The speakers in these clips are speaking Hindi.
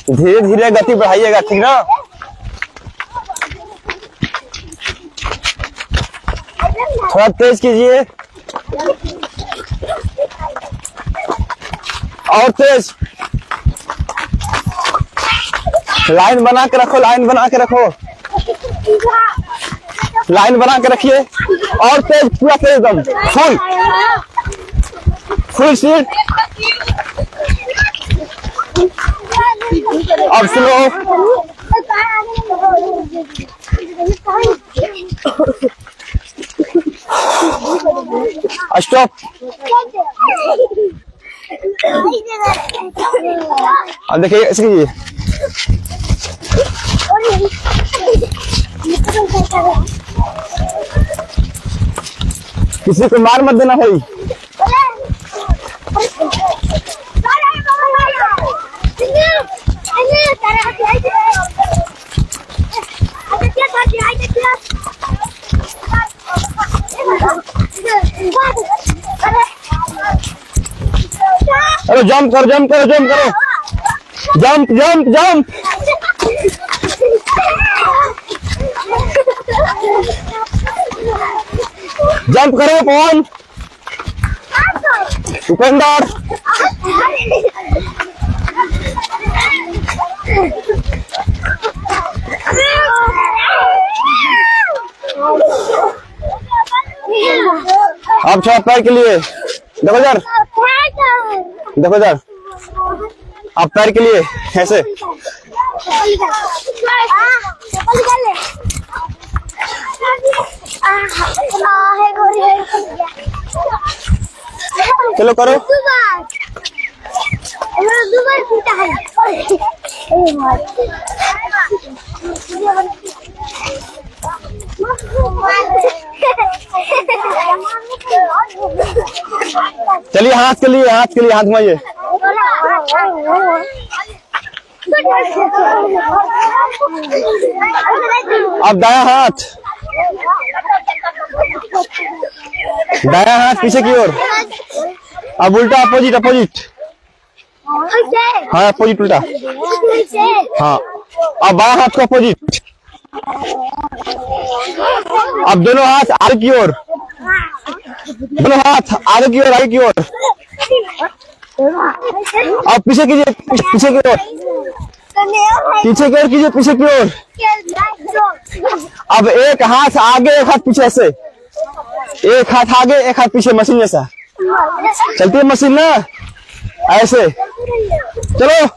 धीरे धीरे गति बढ़ाइएगा, ठीक ना। थोड़ा तेज कीजिए, और तेज। लाइन बना के रखो, लाइन बना के रखो, लाइन बना के रखिए। और तेज, पूरा तेज एकदम, फुल फुल स्पीड। अब स्लो, स्टॉप। अब देखिए ऐसे कीजिए। किसी को मार मत देना भाई। अरे जंप करो, जंप करो, जंप करो, जंप जंप जंप। जंप करो पवन, उपेंद्र। अब थोड़ा पैर के लिए देखो यार, देखो यार, आप पैर के लिए ऐसे। चलो करो। चलिए हाथ के लिए, हाथ के लिए हाथ घुमाइए। अब दाया हाथ, दाया हाथ पीछे की ओर। अब उल्टा, अपोजिट अपोजिट। हाँ अपोजिट, उल्टा। हाँ अब बाया हाथ को अपोजिट। अब दोनों हाथ आगे की ओर, दोनों हाथ आगे की ओर, आगे की ओर। अब पीछे कीजिए, पीछे की ओर, पीछे की ओर कीजिए, पीछे की ओर। अब एक हाथ आगे, एक हाथ पीछे, ऐसे एक हाथ आगे एक हाथ पीछे, मशीन जैसा चलती है मशीन ना, ऐसे। चलो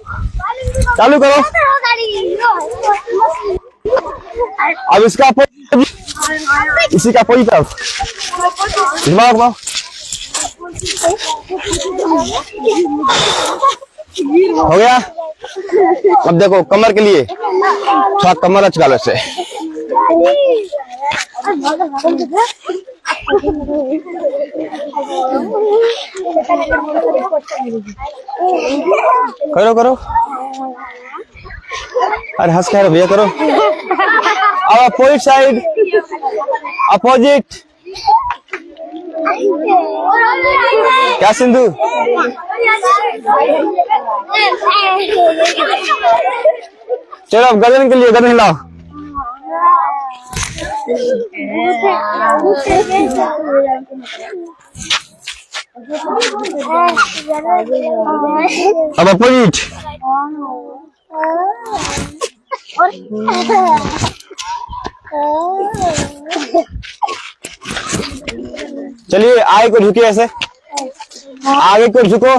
चालू करो। अब इसका इसी का अपोजिट, अब घुमाओ घुमाओ। हो गया। अब देखो कमर के लिए, थोड़ा कमर अच्छा वैसे। करो करो, अरे हंस कर भैया करो। अब अपोजिट साइड, अपोजिट। क्या सिंधु? चलो अब गर्दन के लिए, गर्दन हिलाओ। अब अपोजिट। चलिए आगे को झुकिए, ऐसे आगे को झुको।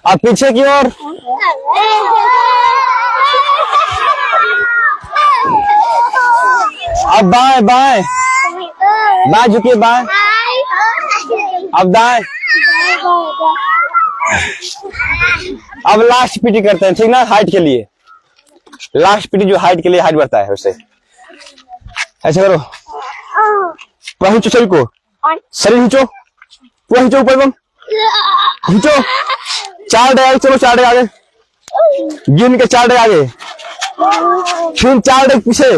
अब पीछे की ओर। अब बाएं बाएं, बाएं झुकिए, बाएं। अब दाएं। अब लास्ट पीटी करते हैं, ठीक ना, हाइट के लिए। लास्ट पीटी जो हाइट के लिए, हाइट बढ़ता है उससे। ऐसे करो, पूरा खींचो शरीर को, शरीर खींचो, पूरा खींचो ऊपर बम, खींचो। 4 डे आगे चलो, 4 डे आगे गिन के, 4 डे आगे, फिर 4 डे पीछे।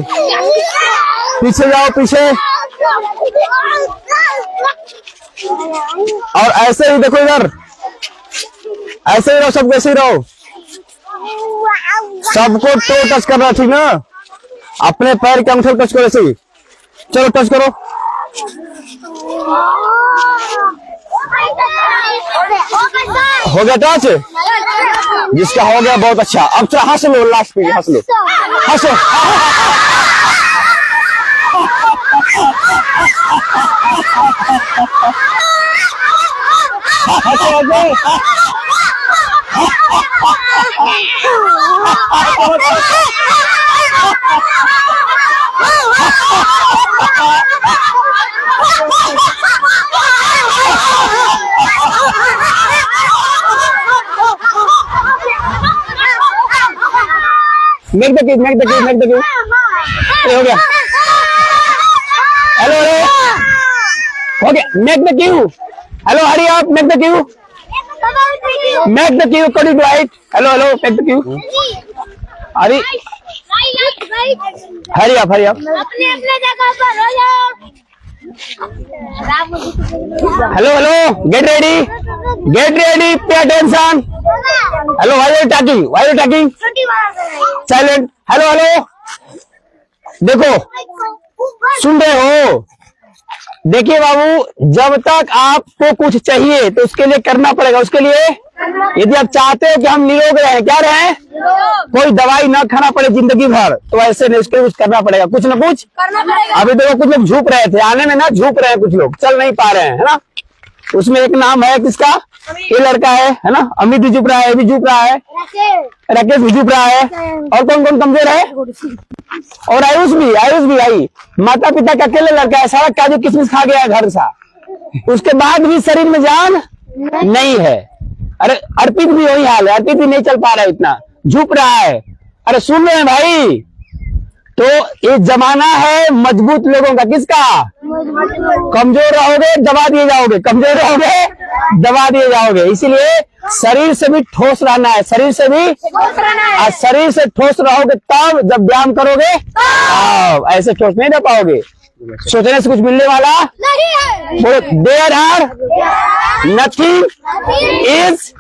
पीछे जाओ, पीछे। और ऐसे ही देखो इधर, ऐसे ही रहो, सब ऐसे ही रहो, सबको तो टच करना, ठीक ना? अपने पैर के अंगूठे टच करो, ऐसे ही। चलो टच करो। हो गया टच? जिसका हो गया बहुत अच्छा। अब चलो हंस लो, लास्ट पे हंस लो, हंसो। Make the cake, make the cake, make the cake। हो गया। हेलो हेलो, हो गया। Make the cake। Hello, hurry up, make the cake। Make the cake according to height। Hello hello, make the cake। अरे hurry up, hurry up। अपने अपने जगह पर हो जाओ। Hello hello, get ready, pay attention। Hello, why are you talking, why are you talking? Silent. Hello hello, देखो, सुन रहे हो? देखिए बाबू, जब तक आपको कुछ चाहिए तो उसके लिए करना पड़ेगा। उसके लिए यदि आप चाहते हो कि हम निरोग रहें, क्या रहें, कोई दवाई ना खाना पड़े जिंदगी भर, तो ऐसे नहीं, उसके लिए कुछ करना पड़ेगा, कुछ ना कुछ करना पड़ेगा। अभी देखो कुछ लोग झुक रहे थे, आने में ना झुक रहे हैं, कुछ लोग चल नहीं पा रहे हैं, है ना? उसमें एक नाम है किसका, ये लड़का है ना? अमित भी झुक रहा है, ये भी झुक रहा है, राकेश भी झुक रहा है। और कौन कौन कमजोर है? और आयुष भी भाई, माता पिता का अकेले लड़का है, सारा काजू किशमिश खा गया है घर सा, उसके बाद भी शरीर में जान नहीं है। अरे अर्पित भी वही हाल है, अर्पित भी नहीं चल पा रहा है, इतना झुक रहा है। अरे सुन रहे हैं भाई? तो ये जमाना है मजबूत लोगों का, किसका? कमजोर रहोगे दबा दिए जाओगे, कमजोर रहोगे दबा दिए जाओगे। इसीलिए शरीर से भी ठोस रहना है, शरीर से भी शरीर से ठोस रहोगे तब जब व्यायाम करोगे, ऐसे ठोस नहीं रह पाओगे। सोचने से कुछ मिलने वाला नहीं है। बोलो, there are nothing is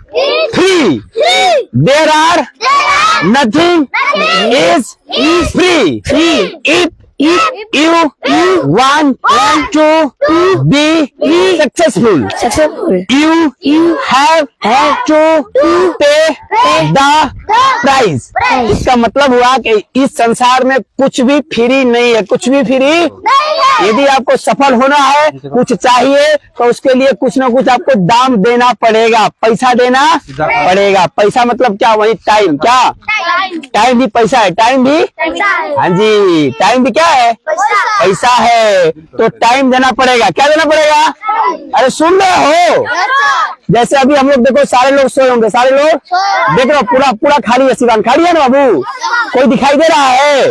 free, there are nothing is free. If you want to be successful, you have to pay the price। इसका मतलब हुआ कि इस संसार में कुछ भी फ्री नहीं है, कुछ भी फ्री यदि आपको सफल होना है, कुछ चाहिए, तो उसके लिए कुछ ना कुछ आपको दाम देना पड़ेगा, पैसा देना पड़ेगा। पैसा मतलब क्या? वही टाइम। क्या? टाइम भी पैसा है, टाइम भी, हाँ जी, टाइम भी क्या है? पैसा है। तो टाइम देना पड़ेगा। क्या देना पड़ेगा? अरे सुन रहे हो? जैसे अभी हम लोग देखो, सारे लोग सोए होंगे, सारे लोग देख रहे हो, पूरा पूरा खाली है, सिवान खाली है ना बाबू, कोई दिखाई दे रहा है?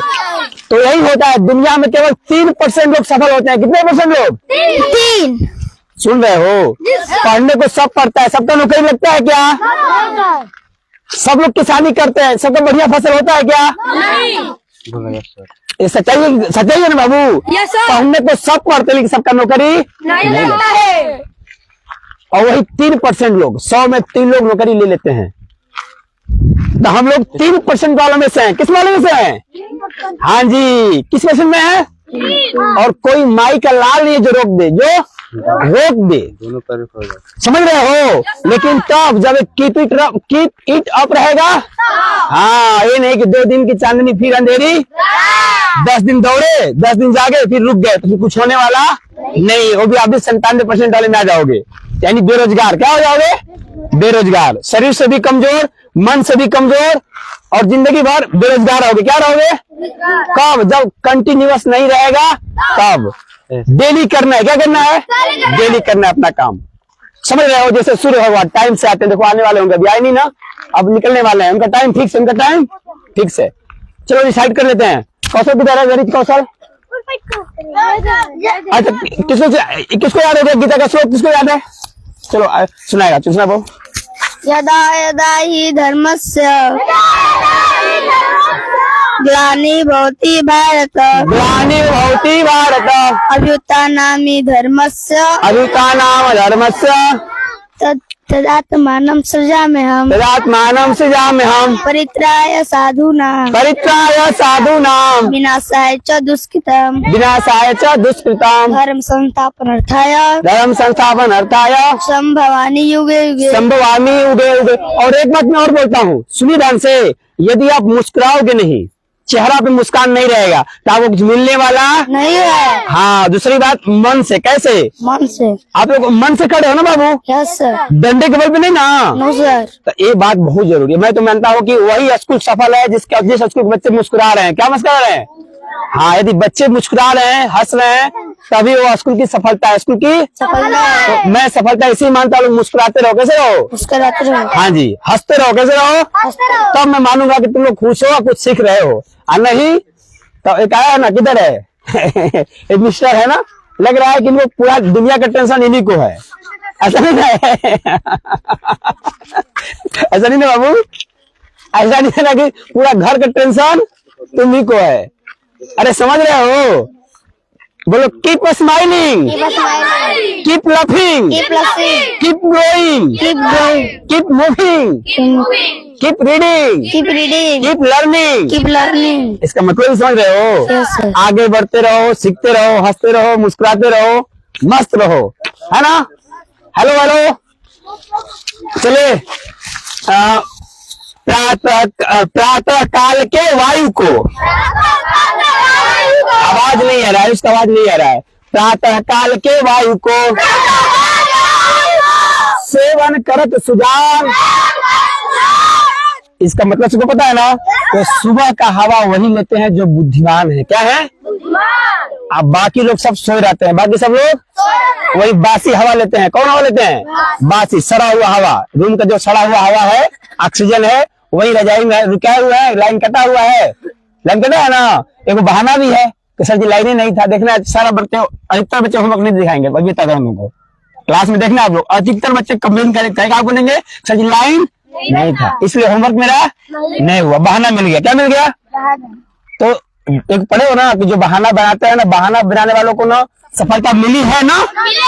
तो यही होता है, दुनिया में केवल 3% लोग सफल होते हैं। कितने परसेंट लोग? 3। सुन रहे हो? पढ़ने को सब पढ़ता है, सबका नौकरी लगता है क्या? सब लोग किसानी करते हैं, सबका बढ़िया फसल होता है क्या? ये सच्चाई है ना बाबू? पढ़ने को सब पढ़ते लेकिन सबका नौकरी नहीं लगता है। और वही 3% लोग, 100 में 3 लोग नौकरी ले लेते हैं। तो हम लोग 3% वालों में से हैं। किस वाले में से हैं? हाँ जी, किस परसेंट में है? और कोई माई का लाल नहीं जो रोक दे, जो रोक दे, दोनों तरफ समझ रहे हो? लेकिन तब जब कीप इट अप रहेगा, हाँ, ये नहीं कि 2 दिन की चांदनी फिर अंधेरी, 10 दिन दौड़े, 10 दिन जागे, फिर रुक गए, तो फिर कुछ होने वाला नहीं। वो भी आप भी 97% वाले में आ जाओगे, यानी बेरोजगार। क्या हो जाओगे? बेरोजगार। शरीर से भी कमजोर, मन से भी कमजोर, और जिंदगी भर बेरोजगार रहोगे। क्या रहोगे? कब? जब कंटिन्यूअस नहीं रहेगा तब। डेली करना है। क्या करना है? डेली करना है अपना काम। समझ रहे हो? जैसे सूर्य भगवान टाइम से आते हैं, देखो आने वाले होंगे, अभी आए नहीं ना, अब निकलने वाले हैं, उनका टाइम फिक्स है, उनका टाइम फिक्स है। चलो डिसाइड कर लेते हैं। कौशल किधर है? गणित कौशल। अच्छा, किसको याद है गीता का श्लोक? किसको याद है? चलो सुनाएगा, सुना वो। यदा यदा हि धर्मस्य ग्लानि भवति भारत ग्लानिर्भवति भारत अभ्युत्थानामि धर्मस्य अभ्युत्थानाम धर्मस्य तदात्मानं सृजाम्यहम् तदात्मानं सृजाम्यहम् परित्राय साधूनां विनाशाय च दुष्कृतम् विनाशाय च दुष्कृताम् धर्म संस्थापनार्थाय धर्म संस्थापनार्थाय संभवामि युगे युगे संभवामि युगे युगे। और एक बात मैं और बोलता हूँ, सुनिए ध्यान से, यदि आप मुस्कुराओगे नहीं, चेहरा पे मुस्कान नहीं रहेगा तो आपको कुछ मिलने वाला नहीं है। हाँ। दूसरी बात, मन से। कैसे? मन से। आप लोग मन से खड़े हो ना बाबू? Yes sir. डंडे के बल पे नहीं ना? No sir. तो ये बात बहुत जरूरी है। मैं तो मानता हूँ कि वही स्कूल सफल है जिस स्कूल के बच्चे मुस्कुरा रहे हैं। क्या मुस्कुरा रहे हैं? हाँ, यदि बच्चे मुस्कुरा रहे हैं, हंस रहे हैं, तभी वो स्कूल की सफलता है। स्कूल की सफलता है। तो मैं सफलता इसी मानता हूँ। मुस्कुराते रहो। कैसे रहो? मुस्कुराते रहो। हाँ जी, हंसते रहो। कैसे रहो? तब मैं मानूंगा कि तुम लोग खुश हो, कुछ सीख रहे हो। और नहीं तो एक आया है ना, किधर है एक मिस्टर है ना, लग रहा है कि इनको पूरा दुनिया का टेंशन इन्हीं को है। ऐसा नहीं है ऐसा नहीं ना बाबू? ऐसा नहीं है ना कि पूरा घर का टेंशन तुम्ही को है। अरे समझ रहे हो? बोलो, keep smiling, keep laughing, keep growing, keep moving, keep reading, keep learning. इसका मतलब समझ रहे हो? Yes, sir. आगे बढ़ते रहो, सीखते रहो, हंसते रहो, मुस्कुराते रहो, मस्त रहो, है ना? हेलो हेलो, चलिए। प्रातः काल के वायु को, आवाज नहीं आ रहा है, उसका आवाज नहीं आ रहा है। प्रातः काल के वायु को सेवन करत सुजान। इसका मतलब सबको पता है ना? तो सुबह का हवा वही लेते हैं जो बुद्धिमान है। क्या है? अब बाकी लोग सब सोए रहते हैं, बाकी सब लोग वही बासी हवा लेते हैं। कौन हवा लेते हैं? बासी, सड़ा हुआ हवा। रूम का जो सड़ा हुआ हवा है, ऑक्सीजन है, वही रजाई में रुका हुआ है। लाइन कटा हुआ है, लाइन कटा है ना। एक बहाना भी है कि सर जी लाइन ही नहीं था। देखना सारा बच्चे, अधिकतर बच्चे होमवर्क नहीं दिखाएंगे, बस बता रहा हूं क्लास में। देखना आप लोग, अधिकतर बच्चे कंप्लेन करेगा, आप बोलेंगे सर जी लाइन नहीं था, इसलिए होमवर्क मेरा नहीं हुआ, बहाना मिल गया। क्या मिल गया? तो एक पढ़े हो ना कि जो बहाना बनाते हैं ना, बहाना बनाने वालों को ना सफलता मिली है ना,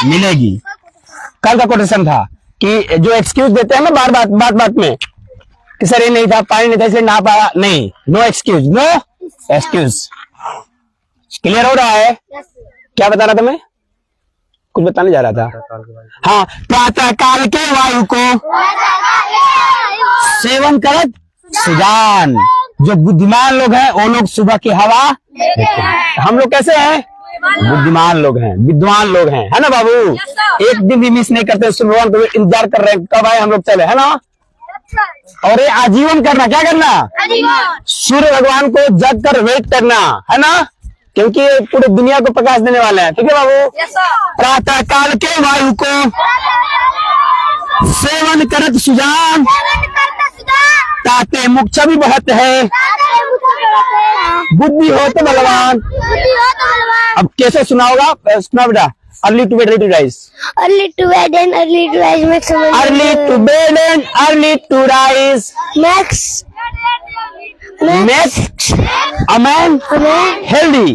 मिलेगी। कल का कोटेशन था कि जो एक्सक्यूज देते हैं ना बात बात में कि सर ये नहीं था, पानी नहीं था इसलिए ना पाया, नहीं, no excuse, no excuse. Clear हो रहा है? क्या बता रहा था मैं? कुछ बताने जा रहा था। हाँ, प्रातः काल के वायु को सेवन करत सुजान। जो बुद्धिमान लोग हैं वो लोग सुबह की हवा, हम लोग कैसे हैं? बुद्धिमान लोग हैं, विद्वान लोग हैं, है ना बाबू? एक दिन भी मिस नहीं करते, सुबह को इंतजार कर रहे हैं कब आए हम लोग चले, है ना? और ये आजीवन करना, क्या करना? सूर्य भगवान को जग कर वेट करना, है ना? क्योंकि ये पूरे दुनिया को प्रकाश देने वाले हैं। ठीक है बाबू? प्रातः काल के वायु को सेवन करत सुजान, ताते मुक्छा भी बहुत है, बुद्धि हो तो बलवान। अब कैसे सुना होगा? सुना बेटा। Early to bed, early to rise, Early to bed and early to rise makes a man early to bed and early to rise makes makes a man healthy,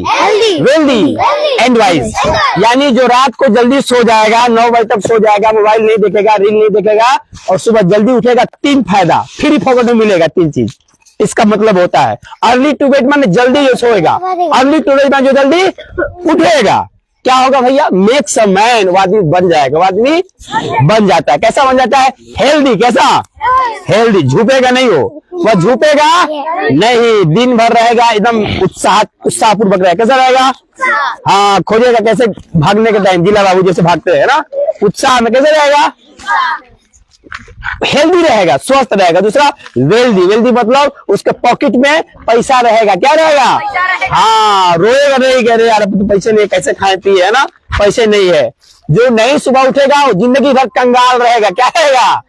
wealthy and wise. यानी जो रात को जल्दी सो जाएगा, 9 बजे तक सो जाएगा, मोबाइल नहीं देखेगा, रील नहीं देखेगा, और सुबह जल्दी उठेगा, 3 फायदा फ्री फोकट में मिलेगा। 3 चीज इसका मतलब होता है। अर्ली टू बेड माने जल्दी जो सोएगा, अर्ली टू बेड माने जो जल्दी उठेगा। क्या होगा भैया? मेक्स अ मैन, वो आदमी बन जाएगा, वो आदमी बन जाता है। कैसा बन जाता है? हेल्दी। कैसा? हेल्दी। झूठेगा नहीं, वो झूठेगा नहीं, दिन भर रहेगा एकदम उत्साहपूर्वक रहेगा। कैसा रहेगा? हाँ, खोजेगा कैसे भागने के टाइम, जिला बाबू जैसे भागते हैं ना, उत्साह में। कैसे रहेगा? हेल्दी रहेगा, स्वस्थ रहेगा। दूसरा वेल्दी, वेल्दी मतलब उसके पॉकेट में पैसा रहेगा। क्या रहेगा? हाँ, रोएगा नहीं, कह रहे यार अब तो पैसे नहीं, कैसे खाए पिए, है ना? पैसे नहीं है। जो नहीं सुबह उठेगा वो जिंदगी भर कंगाल रहेगा। क्या रहेगा?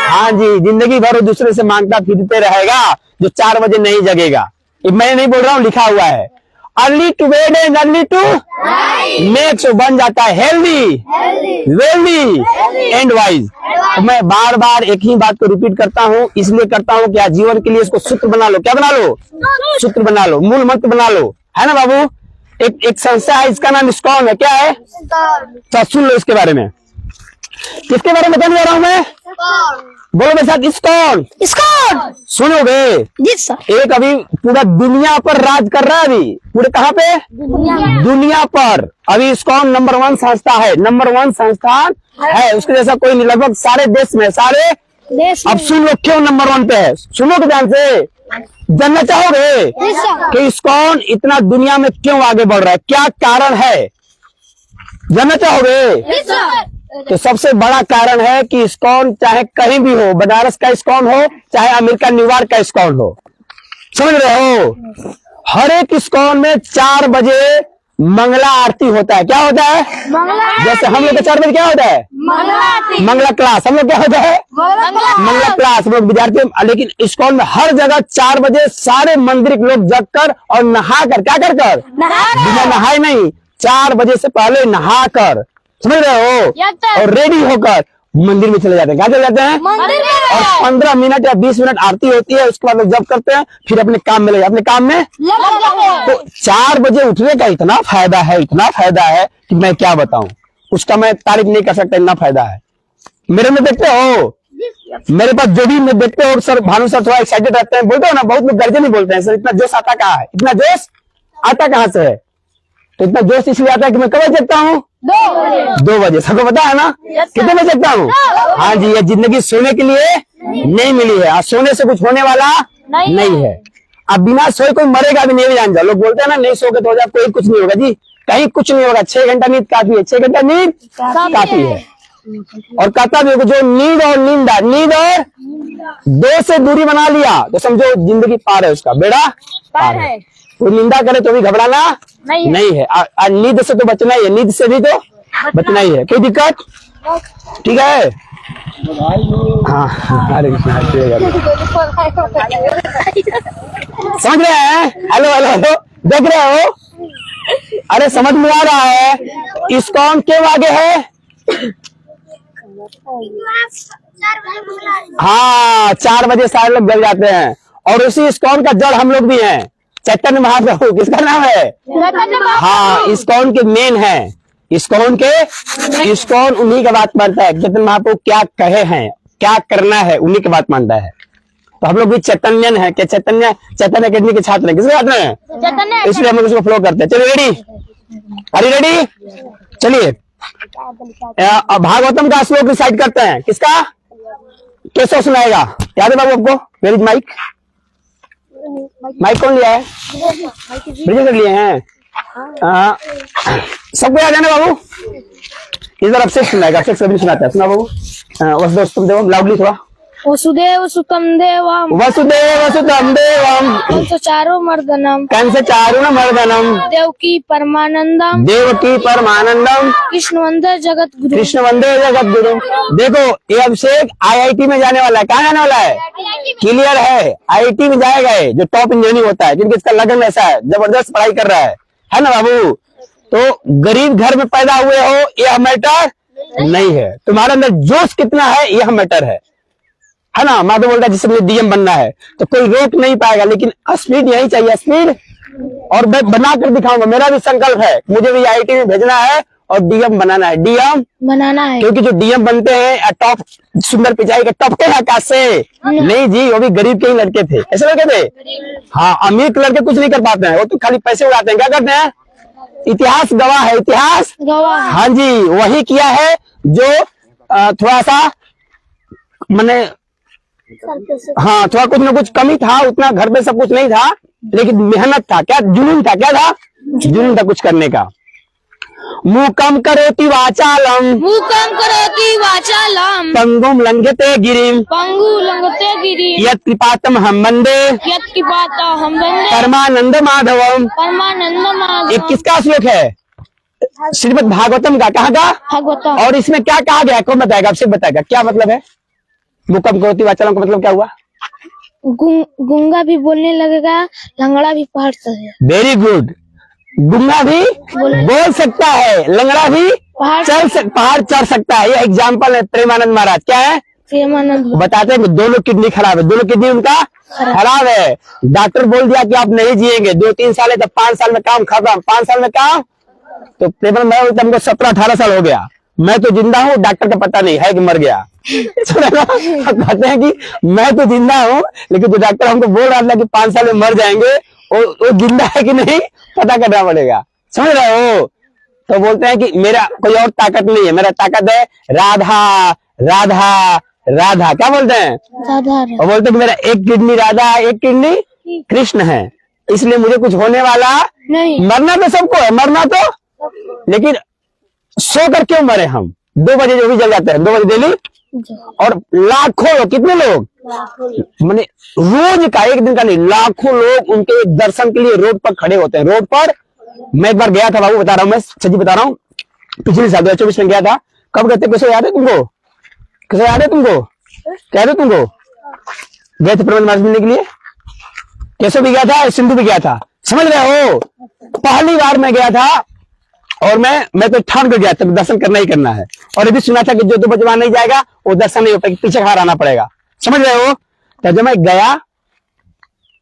हाँ जी, जिंदगी भर वो दूसरे से मांगता फिरते रहेगा। जो 4 बजे नहीं जगेगा, ये मैं नहीं बोल रहा हूँ, लिखा हुआ है। Early to bed and early to make, सो बन जाता है हेल्दी, वेल्दी एंड वाइज। तो मैं बार बार एक ही बात को रिपीट करता हूँ, इसलिए करता हूँ क्या जीवन के लिए इसको सूत्र बना लो। क्या बना लो? सूत्र बना लो, मूल मंत्र बना लो, है ना बाबू। एक संस्था है, इसका नाम इस्कॉन है। क्या है? तो सुन लो इसके बारे में। किसके बारे में बताने जा रहा हूं मैं? बोलो मेरे साथ, इस्कॉन। इस्कॉन सुनोगे? जी सर। एक अभी पूरा दुनिया पर राज कर रहा है। अभी पूरे कहाँ पे? दुनिया पर। अभी इस्कॉन नंबर 1 संस्था है, नंबर 1 संस्थान है, उसके जैसा कोई नहीं लगभग सारे देश में, सारे देश अब सुन लो क्यों नंबर 1 पे है। सुनो तो ध्यान से, जानना चाहोगे कि इस्कॉन इतना दुनिया में क्यों आगे बढ़ रहा है, क्या कारण है? जानना चाहोगे? तो सबसे बड़ा कारण है कि इस्कॉन चाहे कहीं भी हो, बनारस का इस्कॉन हो, चाहे अमेरिका न्यूयॉर्क का इस्कॉन हो, समझ रहे हो, हर एक इस्कॉन में 4 बजे मंगला आरती होता है। क्या होता है? जैसे हम लोग के 4 बजे क्या होता है? मंगला क्लास। हम लोग क्या होता है? मंगला क्लास। हम लोग विद्यार्थी, लेकिन इस्कॉन में हर जगह 4 बजे सारे मंदिर के लोग जग कर और नहा कर, क्या कर कर, बिना नहाए नहीं, 4 बजे से पहले नहा कर, समझ रहे हो, और रेडी होकर मंदिर में चले जाते हैं। क्या चले जाते हैं? और 15 मिनट या 20 मिनट आरती होती है, उसके बाद लोग जब करते हैं फिर अपने काम में लगे, अपने काम में। तो 4 बजे उठने का इतना फायदा है, इतना फायदा है कि मैं क्या बताऊं, उसका मैं तारीफ नहीं कर सकता, इतना फायदा है। मेरे में देखते हो, मेरे पास जो भी मैं देखते हो, सर भानु सर थोड़ा एक्साइटेड रहते हैं, बोलते हो ना, बहुत लोग गर्जे नहीं बोलते हैं, सर इतना जोश आता कहाँ है, इतना जोश आता कहाँ से है? तो इतना जोश इसलिए आता है कि मैं कब जगता हूँ? 2 बजे। सबको पता है ना कितने बजे जगता हूँ? हाँ जी, ये जिंदगी सोने के लिए नहीं मिली है, और सोने से कुछ होने वाला नहीं है। अब बिना सोए कोई मरेगा भी नहीं, भी जान जाओ। लोग बोलते हैं ना नहीं सोगे तो हो जाए, कोई कुछ नहीं होगा जी, कहीं कुछ नहीं होगा। 6 घंटा नींद काफी है, 6 घंटा नींद काफी है। और कहता भी जो नींद और नींद और 2 से दूरी बना लिया तो समझो जिंदगी पार है, उसका बेड़ा पार है। कोई निंदा करे तो भी घबराना नहीं है। नींद से तो बचना ही है, नींद से भी तो बचना ही है। कोई दिक्कत? ठीक है। हाँ, अरे समझ रहे हैं? हेलो हेलो हेलो, देख रहे हो? अरे समझ में आ रहा है इस्कॉन क्यों आगे है? हाँ, 4 बजे सारे लोग जग जाते हैं, और उसी इस्कॉन का जड़ हम लोग भी हैं। चैतन्य महाप्रभु, किसका नाम है? हाँ, इस्कॉन के मेन है, इस्कॉन उन्हीं का बात मानता है। चैतन्य महाप्रभु क्या कहे हैं, क्या करना है, उन्हीं की बात मानता है। तो हम लोग भी चैतन्यन है, क्या चैतन्य अकेडमी के छात्र हैं। किसके छात्र हैं? इसलिए हम लोग उसको फॉलो करते हैं। चलिए रेडी, अरे रेडी, चलिए भागवतम का श्लोक डिसाइड करते हैं। किसका? कैसे सुनाएगा? याद है बाबू आपको? Where is mic? माइक कौन लिया है? ब्रिजेश लिए हैं। सबको याद है ना बाबू? इस बार अभिषेक सुनाएगा, अभिषेक सभी सुनाता है। सुना बाबू, वसुदेव देवम, लाउडली थोड़ा। वसुदेव सुतम देवम, वसुदेव सुतम देवम, कंस चारुमर्दनम, देवकी परमानंदम, कृष्ण वंदे जगत गुरु। देखो ये अभिषेक IIT में जाने वाला है। कहाँ जाने वाला है? क्लियर है, IIT में जाएगा, जो टॉप इंजीनियरिंग होता है, क्योंकि इसका लगन ऐसा है, जबरदस्त पढ़ाई कर रहा है ना बाबू? तो गरीब घर में पैदा हुए हो यह मैटर नहीं है, तुम्हारे अंदर जोश कितना है यह मैटर है ना? माधव बोलता है जिससे मुझे DM बनना है, तो कोई रोक नहीं पाएगा, लेकिन स्पीड यही चाहिए, स्पीड। और मैं बना कर दिखाऊंगा, मेरा भी संकल्प है, मुझे भी IIT में भेजना है और DM बनाना है, DM बनाना है। क्योंकि जो DM बनते हैं टॉप सुंदर पिचाई के टॉप के आकाश से नहीं जी, वो भी गरीब के ही लड़के थे। ऐसे लड़के थे? हाँ, अमीर के लड़के कुछ नहीं कर पाते हैं, वो तो खाली पैसे उड़ाते हैं। क्या करते हैं? इतिहास गवाह है, इतिहास गवाह। हाँ जी, वही किया है जो थोड़ा सा मैंने, हाँ थोड़ा कुछ ना कुछ कमी था, उतना घर में सब कुछ नहीं था, लेकिन मेहनत था। क्या जुनून था? क्या था? जुनून था कुछ करने का। मूकम करोति वाचालम, पंगुम लंघते गिरिम, यत् कृपातम हम वंदे, परमानंद माधवम। ये किसका श्लोक है? श्रीमद् भागवतम का। कहाँ का? भागवतम। और इसमें क्या कहा गया? कौन बताएगा? आपसे बताएगा क्या मतलब है मूकम करोति वाचालम का? मतलब क्या हुआ? गूंगा भी बोलने लगेगा, लंगड़ा भी पढ़ता है। Very good. गुंगा भी बोल सकता है, लंगड़ा भी पहाड़ चढ़ सकता है। ये एग्जाम्पल है प्रेमानंद महाराज। क्या है? प्रेमानंद बताते हैं कि दोनों किडनी खराब है, दोनों किडनी उनका खराब है। डॉक्टर बोल दिया कि आप नहीं जिएंगे, 2-3 साल है, तो 5 साल में काम खत्म। 5 साल में काम, तो प्रेमानंद महाराज हमको 17-18 साल हो गया, मैं तो जिंदा हूँ, डॉक्टर का पता नहीं है कि मर गया। कहते हैं कि मैं तो जिंदा हूँ, लेकिन जो डॉक्टर हमको बोल रहा था कि 5 साल में मर जाएंगे, वो जिंदा है कि नहीं पता करना पड़ेगा। समझ रहे हो? तो बोलते हैं कि मेरा कोई और ताकत नहीं है, मेरा ताकत है राधा राधा राधा। क्या बोलते हैं? और बोलते हैं कि मेरा एक किडनी राधा है, एक किडनी कृष्ण है, इसलिए मुझे कुछ होने वाला नहीं। मरना तो सबको है, मरना तो, लेकिन सोकर क्यों मरे हम? 2 बजे जो भी जल जाते हैं, 2 बजे डेली, और लाखों लोग, कितने लोग मैंने रोज का, एक दिन का नहीं, लाखों लोग उनके दर्शन के लिए रोड पर खड़े होते हैं। रोड पर मैं एक बार गया था बाबू, बता रहा हूँ, मैं सच्ची बता रहा हूँ, पिछले साल 2024 में गया था। कब गए थे? कैसे याद है तुमको? कैसे याद है तुमको? क्या है तुमको? गए थे प्रबंध मार्च मिलने के लिए, कैसे भी गया था, सिंधु भी गया था। समझ रहे हो? पहली बार मैं गया था और मैं तो ठान कर गया था, दर्शन करना ही करना है। और ये भी सुना था कि जो 2 बजे वहां नहीं जाएगा वो दर्शन नहीं हो पाएगा, पीछे खड़ा रहना पड़ेगा। समझ रहे हो? तो जब मैं गया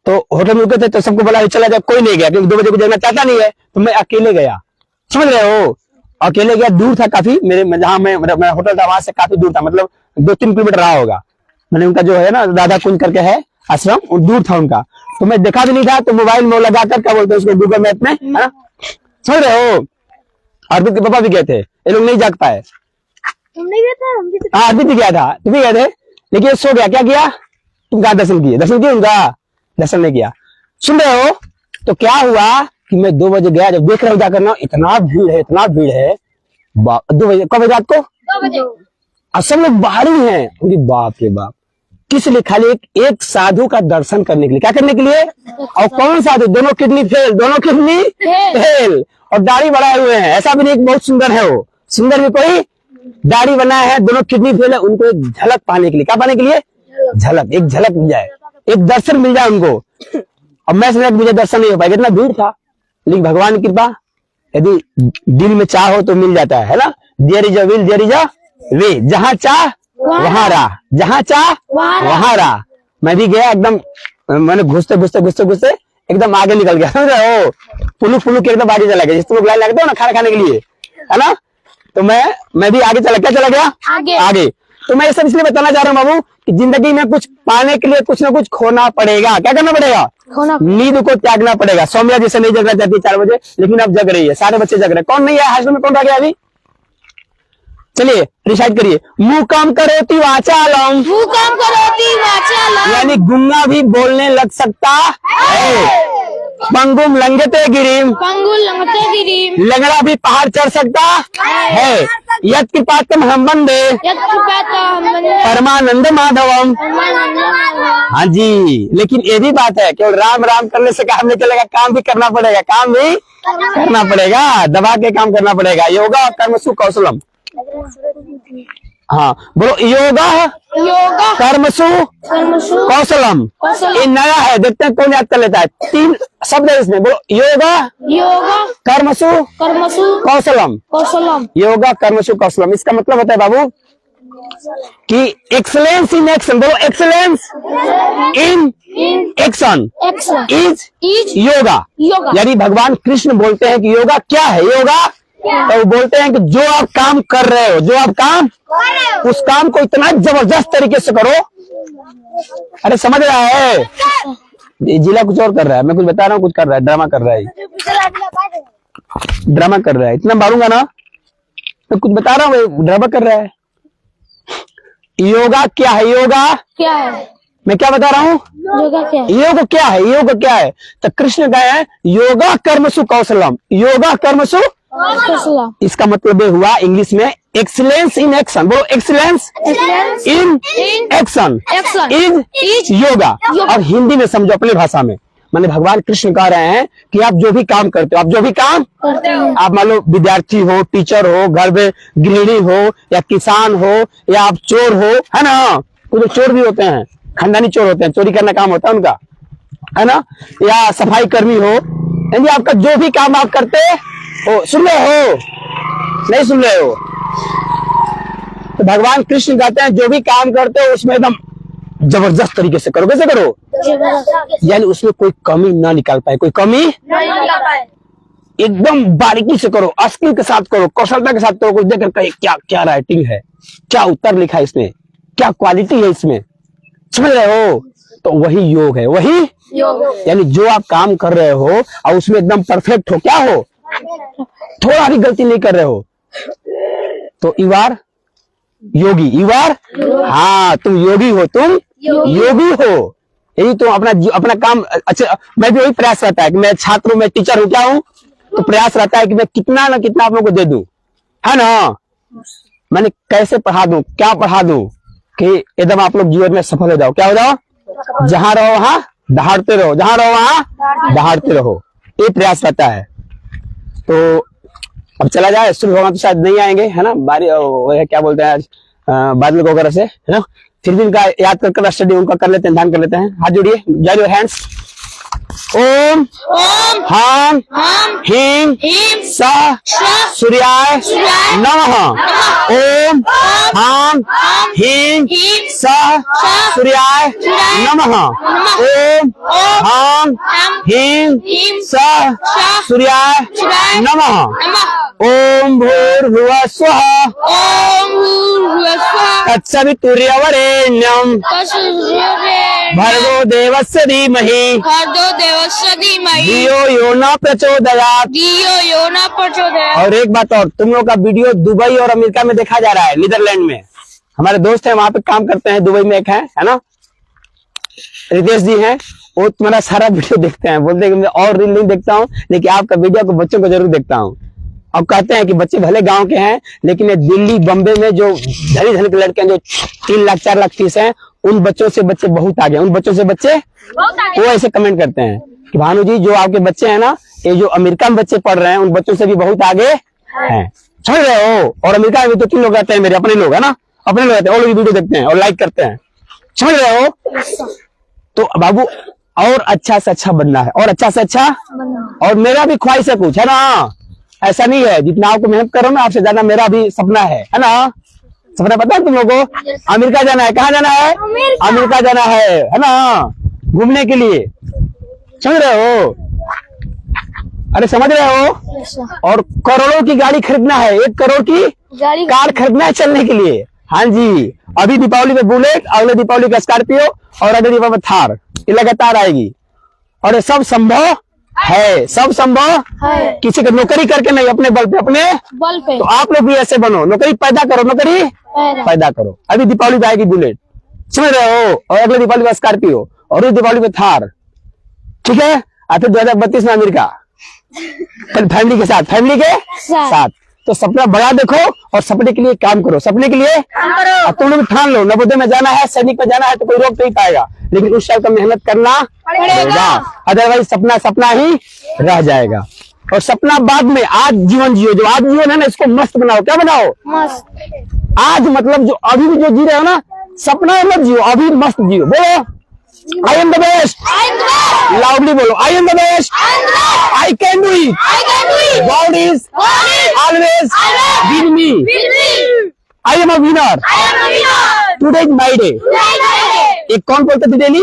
तो होटल में रुके थे, तो सबको बोला चला जाए, कोई नहीं गया क्योंकि 2 बजे को जाना चाहता नहीं है, तो मैं अकेले गया। समझ रहे हो? अकेले गया, दूर था काफी, मेरे जहां मेरा होटल था वहां से काफी दूर था, मतलब 2-3 किलोमीटर रहा होगा। मैंने उनका जो है ना राधा कुंज करके है आश्रम, वो दूर था उनका, तो मैं देखा भी नहीं था। तो मोबाइल में लगाकर, क्या बोलते हैं उसको, गूगल मैप में, है ना? समझ रहे हो? अर्पित के पापा भी गए थे, ये लोग नहीं जाग पाए। तुम नहीं गए थे? हम भी तो। हाँ, अर्पित भी गया था, तुम भी गए थे, लेकिन सो गया। क्या किया तुम? कहा दर्शन किए? दर्शन किए उनका? दर्शन नहीं किया। सुन रहे हो? तो क्या हुआ कि मैं 2 बजे गया, जब देख रहा हूँ जाकर ना, इतना भीड़ है, इतना भीड़ है। 2 बजे, कब बजे रात को? 2 बजे। और सब लोग बाहर ही हैं। अरे बाप रे बाप, किस लिए? खाली एक साधु का दर्शन करने के लिए। क्या करने के लिए? और कौन साधु? दोनों किडनी फेल, दोनों किडनी फेल, और दाढ़ी बढ़ाए हुए हैं। ऐसा भी नहीं, बहुत सुंदर है वो, सुंदर भी कोई, दाढ़ी बनाया है, दोनों किडनी फेल है। उनको एक झलक पाने के लिए, क्या पाने के लिए? झलक, एक झलक मिल जाए, एक दर्शन मिल जाए उनको। अब मैं समझा मुझे दर्शन नहीं हो पाएगा, इतना भीड़ था, लेकिन भगवान की कृपा, यदि दिल में चाह हो तो मिल जाता है ना? There is a will, there is a way, जहां चाह वहां रहा, जहां चाह वहां रहा। मैं भी गया एकदम, मैंने घुसते घुसते घुसते घुसते एकदम आगे निकल गया। समझ रहे हो? पुलुक पुलुक के एकदम आगे चला गया, जिस तुम लोग लाइन लगते हो ना खाना खाने के लिए, है ना? तो मैं भी आगे चला। क्या चला गया? आगे। तो मैं ये सब इसलिए बताना चाह रहा हूँ बाबू कि जिंदगी में कुछ पाने के लिए कुछ ना कुछ खोना पड़ेगा। क्या करना पड़ेगा? नींद को त्यागना पड़ेगा। सौम्या जैसे नहीं जगना चाहती 4 बजे, लेकिन अब जग रही है, सारे बच्चे जग रहे हैं। कौन नहीं है हॉस्टल में? कौन रह गया अभी? चलिए रिसाइड करिए। मुकाम करोति वाचालम, मुकाम करोति वाचालम, यानी गुंगा भी बोलने लग सकता है। पंगुम लंघते गिरिम, पंगुल लंघते गिरिम, लंगड़ा भी पहाड़ चढ़ सकता है। यत् कृपातम हम बंदे, यत् कृपाता हम बंदे परमानंद माधवम। हाँ जी, लेकिन ये भी बात है, केवल राम राम करने से काम नहीं चलेगा, काम भी करना पड़ेगा, काम भी करना पड़ेगा, दबा के काम करना पड़ेगा। योगा कर्मसु कौशलम, हाँ बोलो, योगा योगा कर्मसु कर्मसु कौशलम। ये नया है, देखते हैं कौन याद कर लेता है। 3 शब्द है इसमें, बोलो, योगा योगा कर्मसु कर्मसु कौशलम। कौशलम, योगा कर्मसु कौशलम, इसका मतलब होता है बाबू कि एक्सलेंस इन एक्शन। बोलो, excellence in action is yoga. यानी भगवान कृष्ण बोलते हैं कि योगा क्या है? योगा तो वो बोलते हैं कि जो आप काम कर रहे हो, जो आप काम, उस काम को इतना जबरदस्त तरीके से करो। अरे समझ रहा है? जिला कुछ और कर रहा है, मैं कुछ बता रहा हूँ, कुछ कर रहा है, ड्रामा कर रहा है, ड्रामा कर रहा है। इतना मारूंगा ना, मैं कुछ बता रहा हूँ, ड्रामा कर रहा है। योगा क्या है? योगा क्या है? मैं क्या बता रहा हूँ? योगा क्या है? योग क्या है? योग क्या है? तो कृष्ण कहा है योगा कर्मसु कौशलम, योगा कर्मसु कौशलम। इसका मतलब ये हुआ इंग्लिश में एक्सीलेंस इन एक्शन। बोलो, excellence in action is yoga. अब हिंदी में समझो, अपनी भाषा में। माने भगवान कृष्ण कह रहे हैं कि आप जो भी काम करते हो, आप जो भी काम करते हो, आप मान लो विद्यार्थी हो, टीचर हो, घर में गृहिणी हो, या किसान हो, या आप चोर हो, है ना? कुछ चोर भी होते हैं, खानदानी चोर होते हैं, चोरी करना काम होता है उनका, है ना? या सफाई कर्मी हो, यानी आपका जो भी काम आप करते हो, सुन रहे हो नहीं सुन रहे हो, तो भगवान कृष्ण कहते हैं जो भी काम करते हो उसमें एकदम जबरदस्त तरीके से करो। कैसे करो? यानी उसमें कोई कमी ना निकाल पाए, कोई कमी एकदम बारीकी से करो, स्किल के साथ करो, कौशलता के साथ करो। कुछ देखकर कहे क्या क्या राइटिंग है, क्या उत्तर लिखा है इसमें, क्या क्वालिटी है इसमें, समझ रहे हो? तो वही योग है, वही यानी जो आप काम कर रहे हो और उसमें एकदम परफेक्ट हो, क्या हो, थोड़ा भी गलती नहीं कर रहे हो, तो you are yogi, you are, हाँ तुम योगी हो, तुम योगी हो। यही तो अपना काम अच्छा। मैं भी वही प्रयास रहता है कि मैं छात्र हूं, मैं टीचर हूं, क्या हूं, तो प्रयास रहता है कि मैं कितना ना कितना आप लोगों को दे दूं, है ना। मैंने कैसे पढ़ा दूं, क्या पढ़ा दूं कि एकदम आप लोग जीवन में सफल हो जाओ। क्या हो जाओ? जहां रहो वहां दहाड़ते रहो, जहां रहो वहां दहाड़ते रहो, ये प्रयास रहता है। तो अब चला जाए, सूर्य भगवान तो शायद नहीं आएंगे, है ना, क्या बोलते हैं आज, बादल को वगैरह से, है ना। फिर भी इनका याद कर स्टडी उनका कर लेते हैं, ध्यान कर लेते हैं। हाथ जोड़िए, जॉइन योर हैंड्स। ओम हां ह्रीं सः सूर्याय नमः। ओम हां ह्रीं सः सूर्याय नमः। ओम हां ह्रीं सः सूर्याय नमः। ओम भूर्भुवः स्वः तत्सवितुर्वरेण्यं भर्गो देवस्य धीमहि धियो यो न प्रचोदयात्। और एक बात और, तुम लोग का वीडियो दुबई और अमेरिका में देखा जा रहा है, नीदरलैंड में हमारे दोस्त हैं, वहां पे काम करते हैं, दुबई में एक है ना, रितेश जी हैं, वो तुम्हारा सारा वीडियो देखते हैं, बोलते हैं कि मैं और रील नहीं देखता हूँ, लेकिन आपका वीडियो को बच्चों को जरूर देखता हूँ। अब कहते हैं कि बच्चे भले गांव के हैं, लेकिन ये दिल्ली बम्बे में जो धनी धनी के लड़के हैं, जो 3 लाख 4 लाख फीस है, उन बच्चों से बच्चे बहुत आगे, उन बच्चों से बच्चे वो ऐसे कमेंट करते हैं कि भानु जी जो आपके बच्चे हैं ना, ये जो अमेरिका में बच्चे पढ़ रहे हैं, उन बच्चों से भी बहुत आगे हैं, समझ रहे हो। और अमेरिका में भी तो 3 लोग रहते हैं मेरे अपने लोग, है ना, अपने लोग रहते हैं, और लोग वीडियो देखते हैं और लाइक करते हैं, समझ रहे हो। तो बाबू और अच्छा से अच्छा बनना है, और अच्छा से अच्छा, और मेरा भी ख्वाहिश है कुछ, है ना, ऐसा नहीं है, जितना आपको मेहनत करो ना, आपसे ज्यादा मेरा भी सपना है ना। सपना पता है तुम लोगों को? अमेरिका जाना है। कहाँ जाना है? अमेरिका जाना है ना, घूमने के लिए, समझ रहे हो? अरे समझ रहे हो? और करोड़ों की गाड़ी खरीदना है, 1 करोड़ की कार खरीदना है चलने के लिए। हाँ जी, अभी दीपावली में बुलेट, अगले दीपावली का स्कॉर्पियो, और अगले दीपावली में थार, ये लगातार आएगी। और ये सब संभव है, सब संभव है, किसी को नौकरी करके नहीं, अपने बल पे। तो आप लोग भी ऐसे बनो, नौकरी पैदा करो, नौकरी पैदा करो। अभी दीपावली पे आएगी बुलेट, समझ रहे हो, और अगले दीपावली पे स्कॉर्पियो, और उस दीपावली पे थार, ठीक है। और फिर 2032 में अमेरिका, फैमिली के साथ। तो सपना बड़ा देखो और सपने के लिए काम करो, सपने के लिए अब तुम लोग ठान लो, नवोदय में जाना है, सैनिक में जाना है, तो कोई रोक नहीं पाएगा, लेकिन उस टाइप का मेहनत करना पड़ेगा, अदरवाइज सपना सपना ही रह जाएगा। और सपना बाद में, आज जीवन जियो, जो आज जीवन है ना, इसको मस्त बनाओ। क्या बनाओ? मस्त। आज मतलब जो अभी भी जो जी रहे हो ना, सपना मत जियो, अभी मस्त जियो। बोलो I am the best, loudly बोलो, I am the best, I can do it, God is always with me, I am a winner, today is my day. एक कौन बोलते थे डेली?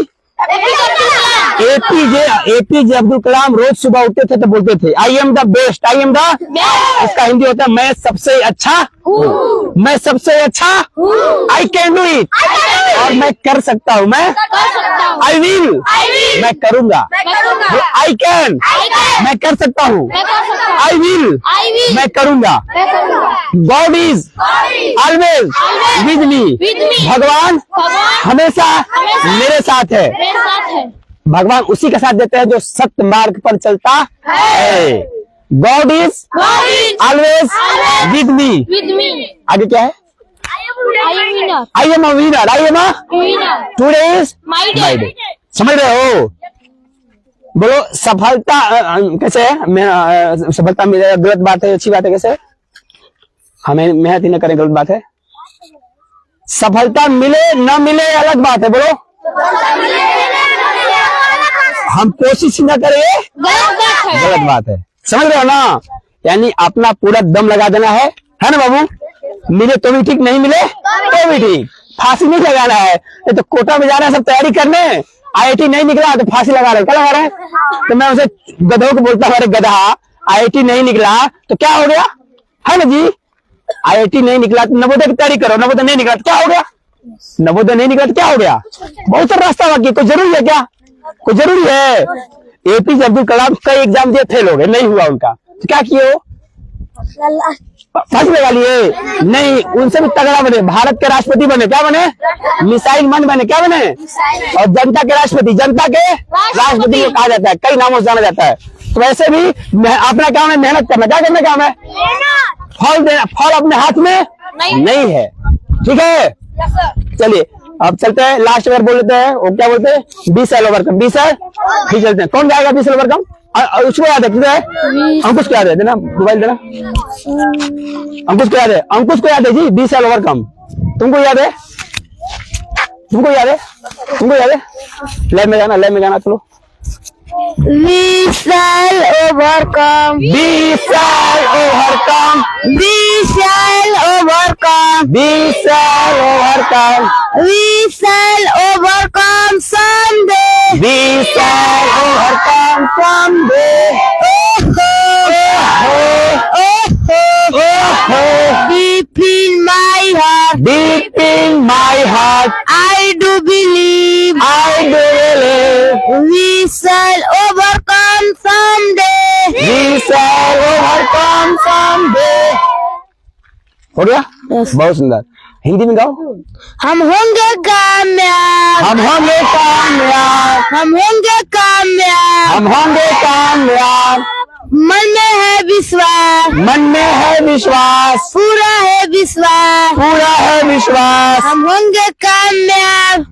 एपीजे अब्दुल कलाम रोज सुबह उठते थे तो बोलते थे I am the best, I am the, इसका हिंदी होता है मैं सबसे अच्छा हूँ, मैं सबसे अच्छा, आई कैन डू इट, और मैं कर सकता हूँ, मैं आई विल, मैं करूंगा, आई कैन, मैं कर सकता हूँ, आई विल, मैं करूंगा, गॉड इज ऑलवेज विद मी, भगवान हमेशा मेरे साथ है। भगवान उसी के साथ देते हैं जो सत्य मार्ग पर चलता है। गॉड इज ऑलवेज विद मी। आगे क्या है? आई am a winner, I am a today is my day. समझ रहे हो? बोलो सफलता कैसे है? सफलता मिलेगा, गलत बात है, अच्छी बात है, कैसे? हमें मेहनत ही न करें, गलत बात है। सफलता मिले न मिले अलग बात है, बोलो। हम कोशिश न करें गलत बात है। समझ रहे हो ना? यानी अपना पूरा दम लगा देना है ना बाबू? मिले तो भी ठीक, नहीं मिले तो भी ठीक, फांसी नहीं लगाना है। ये तो कोटा में जा रहे हैं सब तैयारी करने, IIT नहीं निकला तो फांसी लगा रहे हैं। क्या लगा रहे हैं? तो मैं उसे गधों को बोलता हूँ, अरे गधा, IIT नहीं निकला तो क्या हो गया, है ना जी? IIT नहीं निकला तो नवोदय की तैयारी करो, नवोदय नहीं निकला तो क्या हो गया? नवोदय नहीं निकला तो क्या हो गया? बहुत सारा रास्ता बाकी, कोई जरूरी है क्या? कोई जरूरी है? APJ अब्दुल कलाम कई एग्जाम दिए, फेल हो गए, नहीं हुआ उनका, तो क्या किए हो? फांसी लगा लिए? नहीं, उनसे भी तगड़ा बने, भारत के राष्ट्रपति बने, क्या बने? मिसाइल मैन बने, क्या बने? और जनता के राष्ट्रपति, जनता के राष्ट्रपति को कहा जाता है, कई नामों से जाना जाता है। तो वैसे भी अपना काम है मेहनत करना, क्या करना काम है? फल देना, फल अपने हाथ में नहीं है, ठीक है? चलिए अब चलते हैं, लास्ट बार बोल लेते हैं, वो क्या बोलते हैं? 20 साल ओवरकम, 20 साल, ठीक चलते हैं। कौन जाएगा 20 साल ओवरकम? उसको याद है, किसे है? अंकुश को याद है, देना मोबाइल देना, अंकुश को याद है, अंकुश को याद है जी, 20 साल ओवरकम। तुमको याद है? तुमको याद है? तुमको याद है? लैब में जाना, लैब में जाना, चलो। 20 साल overcome, 20 साल ओवरकम, 20 साल overcome, 20 साल ओवरकम, 20 साल overcome someday. 20 साल overcome someday. Deep in my heart, Deep in my heart, I do believe I do believe we shall overcome someday. we shall overcome someday. हो गया? बहुत सुंदर। हिंदी में गाओ। हम होंगे कामयाब, हम होंगे कामयाब, हम होंगे कामयाब, हम होंगे कामयाब, मन में है विश्वास, मन में है विश्वास, पूरा है विश्वास, पूरा है विश्वास, हम होंगे कामयाब,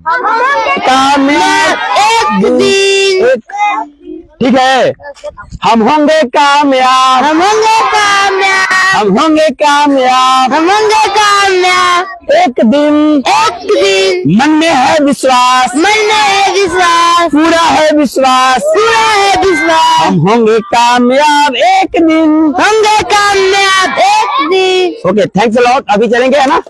कामयाब एक दिन, ठीक है? हम होंगे कामयाब, हम होंगे कामयाब, हम होंगे कामयाब, हम होंगे कामयाब, एक दिन, एक दिन, मन में है विश्वास, मन में है विश्वास, पूरा है विश्वास, पूरा है विश्वास, हम होंगे कामयाब एक दिन। होंगे कामयाब एक दिन। Okay, thanks a lot. अभी चलेंगे, है ना?